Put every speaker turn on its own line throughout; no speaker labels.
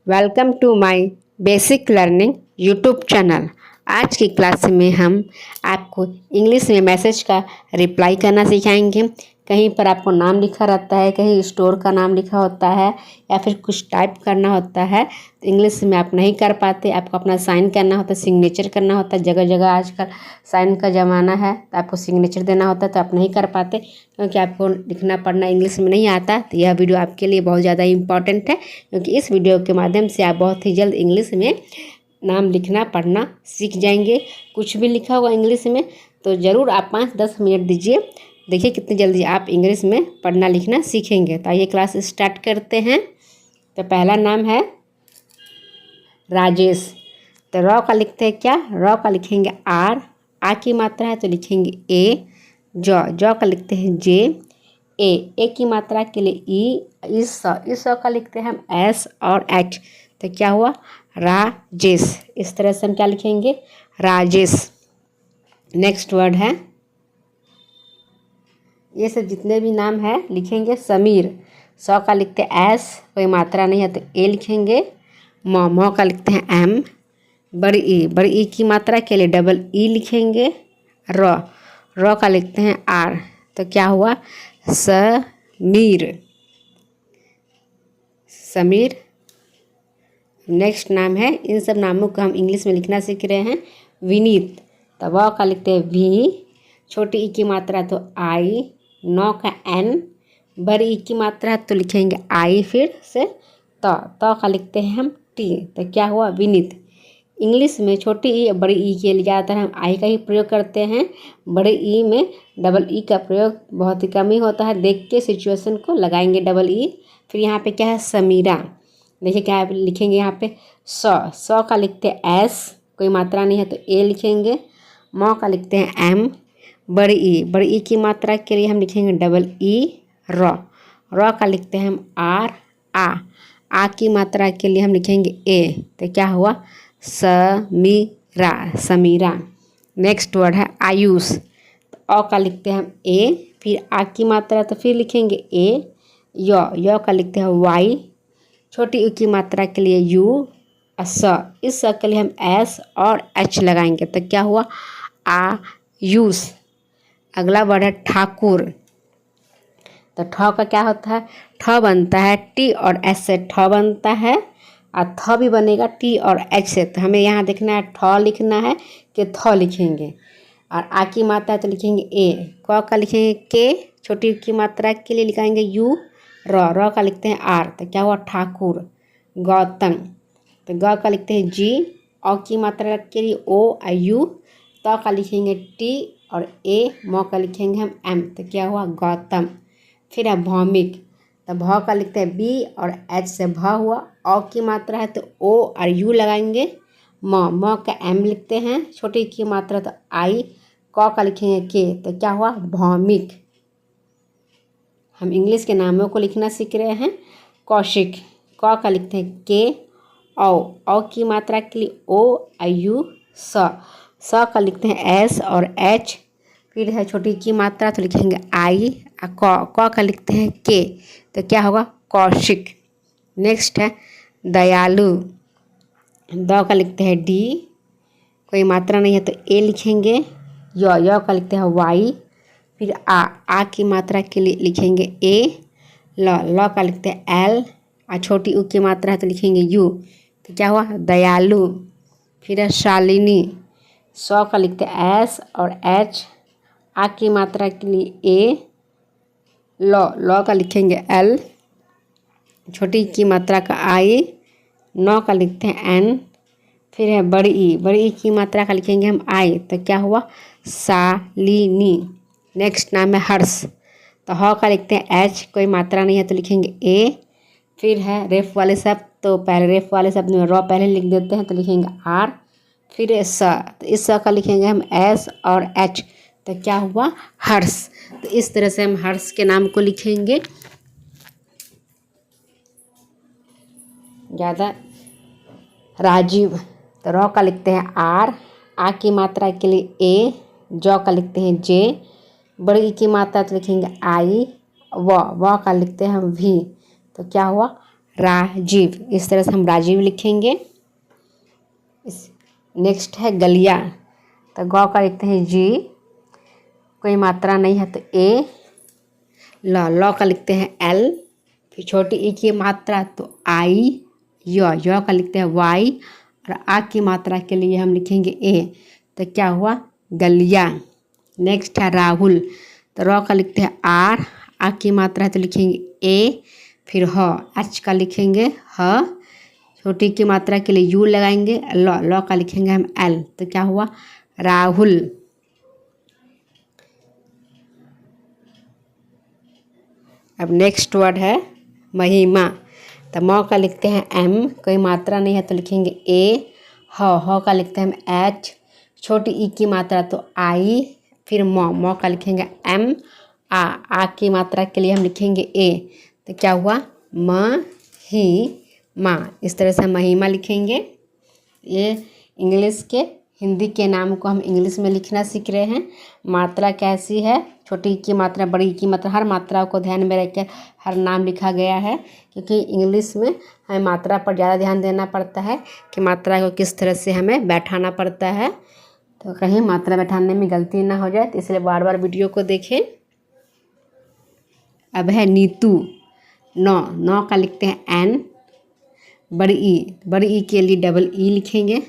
Welcome to my basic learning YouTube channel. आज की class में हम आपको इंग्लिश में मैसेज का रिप्लाई करना सिखाएंगे। कहीं पर आपको नाम लिखा रहता है, कहीं स्टोर का नाम लिखा होता है या फिर कुछ टाइप करना होता है तो इंग्लिश में आप नहीं कर पाते, आपको अपना साइन करना होता है, सिग्नेचर करना होता है। जगह जगह आजकल साइन का ज़माना है तो आपको सिग्नेचर देना होता है, तो आप नहीं कर पाते क्योंकि आपको लिखना पढ़ना इंग्लिश में नहीं आता। तो यह वीडियो आपके लिए बहुत ज़्यादा इम्पॉर्टेंट है क्योंकि इस वीडियो के माध्यम से आप बहुत ही जल्द इंग्लिश में नाम लिखना पढ़ना सीख जाएंगे। कुछ भी लिखा हुआ इंग्लिश में तो ज़रूर आप 5-10 मिनट दीजिए, देखिए कितनी जल्दी आप इंग्लिश में पढ़ना लिखना सीखेंगे। तो आइए क्लास स्टार्ट करते हैं। तो पहला नाम है राजेश। तो रॉ का लिखते हैं क्या, रॉ का लिखेंगे आर, आ की मात्रा है तो लिखेंगे ए। जॉ का लिखते हैं जे, ए की मात्रा के लिए ई। इस का लिखते हैं हम एस और एच। तो क्या हुआ राजेश। इस तरह से हम क्या लिखेंगे राजेश। नेक्स्ट वर्ड है, ये सब जितने भी नाम है लिखेंगे समीर। का लिखते हैं एस, कोई मात्रा नहीं है तो ए लिखेंगे। मौ का लिखते हैं एम। बड़ी ई की मात्रा के लिए डबल ई लिखेंगे। रॉ का लिखते हैं आर। तो क्या हुआ समीर। नेक्स्ट नाम है, इन सब नामों को हम इंग्लिश में लिखना सीख रहे हैं, विनीत। तो व का लिखते हैं वी, छोटी ई की मात्रा तो आई, नौ का एन, बड़ी ई की मात्रा तो लिखेंगे आई, फिर से तो का लिखते हैं हम टी। तो क्या हुआ विनीत। इंग्लिश में छोटी ई और बड़ी ई के लिए ज़्यादातर हम आई का ही प्रयोग करते हैं, बड़े ई में डबल ई का प्रयोग बहुत ही कम ही होता है। देख के सिचुएशन को लगाएंगे डबल ई। फिर यहाँ पे क्या है समीरा। देखिए क्या लिखेंगे यहाँ पे सौ का लिखते हैं एस, कोई मात्रा नहीं है तो ए लिखेंगे। मौ का लिखते हैं एम। बड़ी ई की मात्रा के लिए हम लिखेंगे डबल ई। रॉ का लिखते हैं हम आर। आ की मात्रा के लिए हम लिखेंगे ए। तो क्या हुआ समीरा। नेक्स्ट वर्ड है आयुष। तो का लिखते हैं हम ए, फिर आ की मात्रा तो फिर लिखेंगे ए। यो का लिखते हैं वाई, छोटी यू की मात्रा के लिए यू। इस के लिए हम एस और एच लगाएंगे। तो क्या हुआ आयुष। अगला वर्ड है ठाकुर। तो का क्या होता है, बनता है टी और एच से बनता है, और भी बनेगा टी और एच से। तो हमें यहाँ देखना है लिखना है कि लिखेंगे, और आ की मात्रा तो लिखेंगे ए। का लिखेंगे के, छोटी की मात्रा के लिए लिखाएंगे यू। रॉ का लिखते हैं आर। तो क्या हुआ ठाकुर। गौतम। तो का लिखते हैं जी, औ की मात्रा के लिए ओ और यू। तो का लिखेंगे टी और ए। मौ का लिखेंगे हम एम। तो क्या हुआ गौतम। फिर है भौमिक। तो भौ का लिखते हैं बी और एच से हुआ। औ की मात्रा है तो ओ और यू लगाएंगे। मौ का एम लिखते हैं, छोटी की मात्रा तो आई। का लिखेंगे के। तो क्या हुआ भौमिक। हम इंग्लिश के नामों को लिखना सीख रहे हैं। कौशिक। का लिखते हैं के। औ की मात्रा के लिए ओ और यू। का लिखते हैं एस और एच। फिर है छोटी की मात्रा तो लिखेंगे आई। का लिखते हैं के। तो क्या होगा कौशिक। नेक्स्ट है दयालु। का लिखते हैं डी, कोई मात्रा नहीं है तो ए लिखेंगे। यो का लिखते हैं वाई। फिर आ की मात्रा के लिए लिखेंगे ए। ल का लिखते हैं एल, और छोटी ऊ की मात्रा है तो लिखेंगे यू। तो क्या हुआ दयालु। फिर है शालिनी। का लिखते हैं एस और एच, आ की मात्रा के लिए ए। लॉ का लिखेंगे एल, छोटी की मात्रा का आई। नौ का लिखते हैं एन। फिर है बड़ी ई की मात्रा का लिखेंगे हम आई। तो क्या हुआ शालिनी। नेक्स्ट नाम है हर्ष। तो का लिखते हैं एच, कोई मात्रा नहीं है तो लिखेंगे ए। फिर है रेफ वाले शब्द, तो पहले रेफ वाले शब्द में रॉ पहले लिख देते हैं तो लिखेंगे आर। फिर है तो इस का लिखेंगे हम एस और एच। तो क्या हुआ हर्ष। तो इस तरह से हम हर्ष के नाम को लिखेंगे। ज़्यादा राजीव। तो रॉ का लिखते हैं आर, आ की मात्रा के लिए ए। का लिखते हैं जे, बड़ी ई की मात्रा तो लिखेंगे आई। व का लिखते हैं हम वी। तो क्या हुआ राजीव, इस तरह से हम राजीव लिखेंगे। नेक्स्ट है गलिया, तो गौ का लिखते हैं जी, कोई मात्रा नहीं है तो ए। लौ का लिखते हैं एल, फिर छोटी ई की मात्रा तो आई। यो का लिखते हैं वाई, और आ की मात्रा के लिए हम लिखेंगे ए, तो क्या हुआ गलिया। नेक्स्ट है राहुल, तो रॉ का लिखते हैं आर, आ की मात्रा है तो लिखेंगे ए। फिर ह, एच का लिखेंगे ह, छोटी की मात्रा के लिए यू लगाएंगे। लॉ का लिखेंगे हम एल, तो क्या हुआ राहुल। अब नेक्स्ट वर्ड है महिमा, तो मौ का लिखते हैं एम, कोई मात्रा नहीं है तो लिखेंगे ए। ह का लिखते हैं हम एच, छोटी ई की मात्रा तो आई। फिर मौ का लिखेंगे एम, आ की मात्रा के लिए हम लिखेंगे ए, तो क्या हुआ महिमा। इस तरह से हम महिमा लिखेंगे। ये इंग्लिश के हिंदी के नाम को हम इंग्लिश में लिखना सीख रहे हैं। मात्रा कैसी है, छोटी की मात्रा, बड़ी की मात्रा, हर मात्रा को ध्यान में रखकर हर नाम लिखा गया है, क्योंकि इंग्लिश में हमें मात्रा पर ज़्यादा ध्यान देना पड़ता है कि मात्रा को किस तरह से हमें बैठाना पड़ता है, तो कहीं मात्रा बैठाने में गलती ना हो जाए, तो इसलिए बार बार वीडियो को देखें। अब है नीतू, नौ का लिखते हैं एन, बड़ी ई के लिए डबल ई लिखेंगे।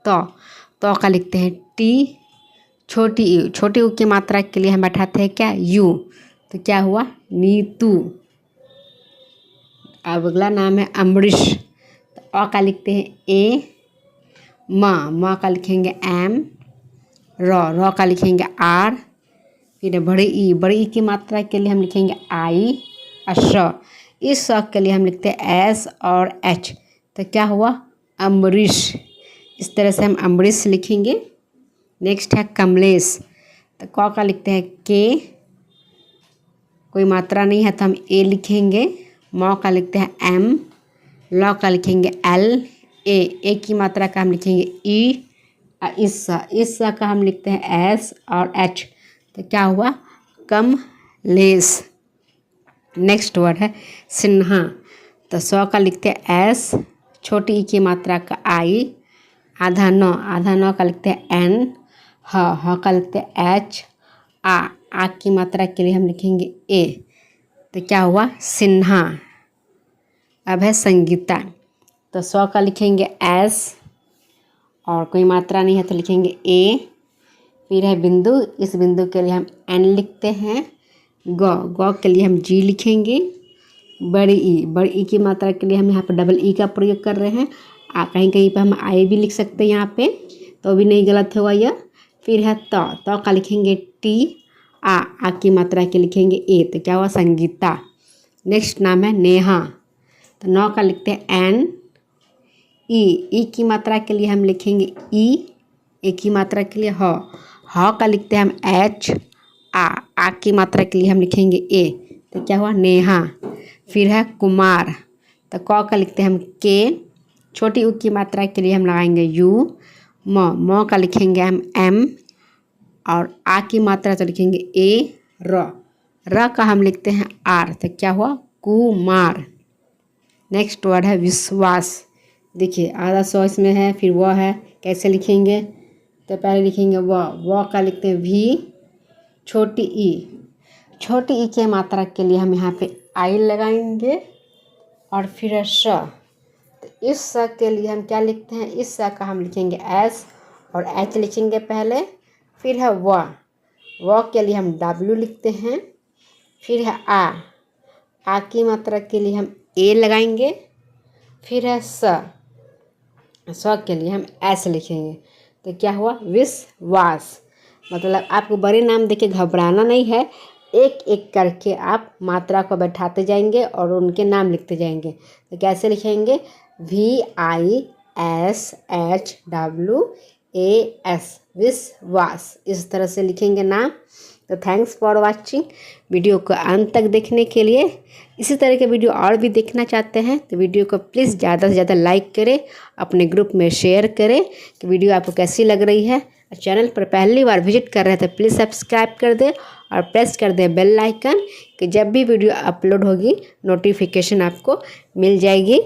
तो का लिखते हैं टी, छोटी यू की मात्रा के लिए हम बैठाते हैं क्या यू, तो क्या हुआ नीतू। अब अगला नाम है अमरीश, तो अ का लिखते हैं ए। माँ का लिखेंगे एम, रॉ का लिखेंगे आर। फिर बड़ी ई की मात्रा के लिए हम लिखेंगे आई। इस स के लिए हम लिखते हैं एस और एच, तो क्या हुआ अमरीश। इस तरह से हम अमरीश लिखेंगे। नेक्स्ट है कमलेश, तो क का लिखते हैं के, कोई मात्रा नहीं है तो हम ए लिखेंगे। मौ का लिखते हैं एम, लॉ का लिखेंगे एल, ए की मात्रा का हम लिखेंगे ई। इस का हम लिखते हैं एस और एच, तो क्या हुआ कमलेश। नेक्स्ट वर्ड है सिन्हा, तो सौ का लिखते हैं एस, छोटी ई की मात्रा का आई। आधा नौ का लिखते हैं एन, ह का लिखते हैं एच। आ की मात्रा के लिए हम लिखेंगे ए, तो क्या हुआ सिन्हा। अब है संगीता, तो सौ का लिखेंगे एस, और कोई मात्रा नहीं है तो लिखेंगे ए। फिर है बिंदु, इस बिंदु के लिए हम एन लिखते हैं। गौ के लिए हम जी लिखेंगे। बड़ी ई की मात्रा के लिए हम यहाँ पर डबल ई का प्रयोग कर रहे हैं। कहीं कहीं पर हम आई भी लिख सकते हैं यहाँ पे, तो भी नहीं गलत होगा यह। फिर है तो का लिखेंगे टी, आ की मात्रा के लिखेंगे ए, तो क्या हुआ संगीता। नेक्स्ट नाम है नेहा, तो नौ का लिखते हैं एन। ई की मात्रा के लिए हम लिखेंगे ई, ए की मात्रा के लिए ह का लिखते हैं हम एच। आ की मात्रा के लिए हम लिखेंगे ए, तो क्या हुआ नेहा। फिर है कुमार, तो क का लिखते हैं हम के, छोटी उ की मात्रा के लिए हम लगाएंगे यू। मौ का लिखेंगे हम एम, और आ की मात्रा तो लिखेंगे ए। र का हम लिखते हैं आर, तो क्या हुआ कुमार। नेक्स्ट वर्ड है विश्वास, देखिए आधा सौ इसमें है, फिर वह है, कैसे लिखेंगे, तो पहले लिखेंगे वह का लिखते हैं वी, छोटी ई के मात्रा के लिए हम यहाँ पे आई लगाएंगे, और फिर है श, तो इस स के लिए हम क्या लिखते हैं, इस स का हम लिखेंगे एस और एच लिखेंगे पहले। फिर है व के लिए हम डब्ल्यू लिखते हैं। फिर है आ की मात्रा के लिए हम ए लगाएंगे। फिर है स के लिए हम एस लिखेंगे, तो क्या हुआ विश्वास। मतलब आपको बड़े नाम देके घबराना नहीं है, एक एक करके आप मात्रा को बैठाते जाएंगे और उनके नाम लिखते जाएंगे। तो कैसे लिखेंगे VISHWAS, विश्वास, इस तरह से लिखेंगे नाम। तो थैंक्स फॉर वाचिंग, वीडियो को अंत तक देखने के लिए। इसी तरह के वीडियो और भी देखना चाहते हैं तो वीडियो को प्लीज़ ज़्यादा से ज़्यादा लाइक करें, अपने ग्रुप में शेयर करें कि वीडियो आपको कैसी लग रही है। चैनल पर पहली बार विजिट कर रहे थे प्लीज़ सब्सक्राइब कर दें और प्रेस कर दें बेल आइकन कि जब भी वीडियो अपलोड होगी नोटिफिकेशन आपको मिल जाएगी।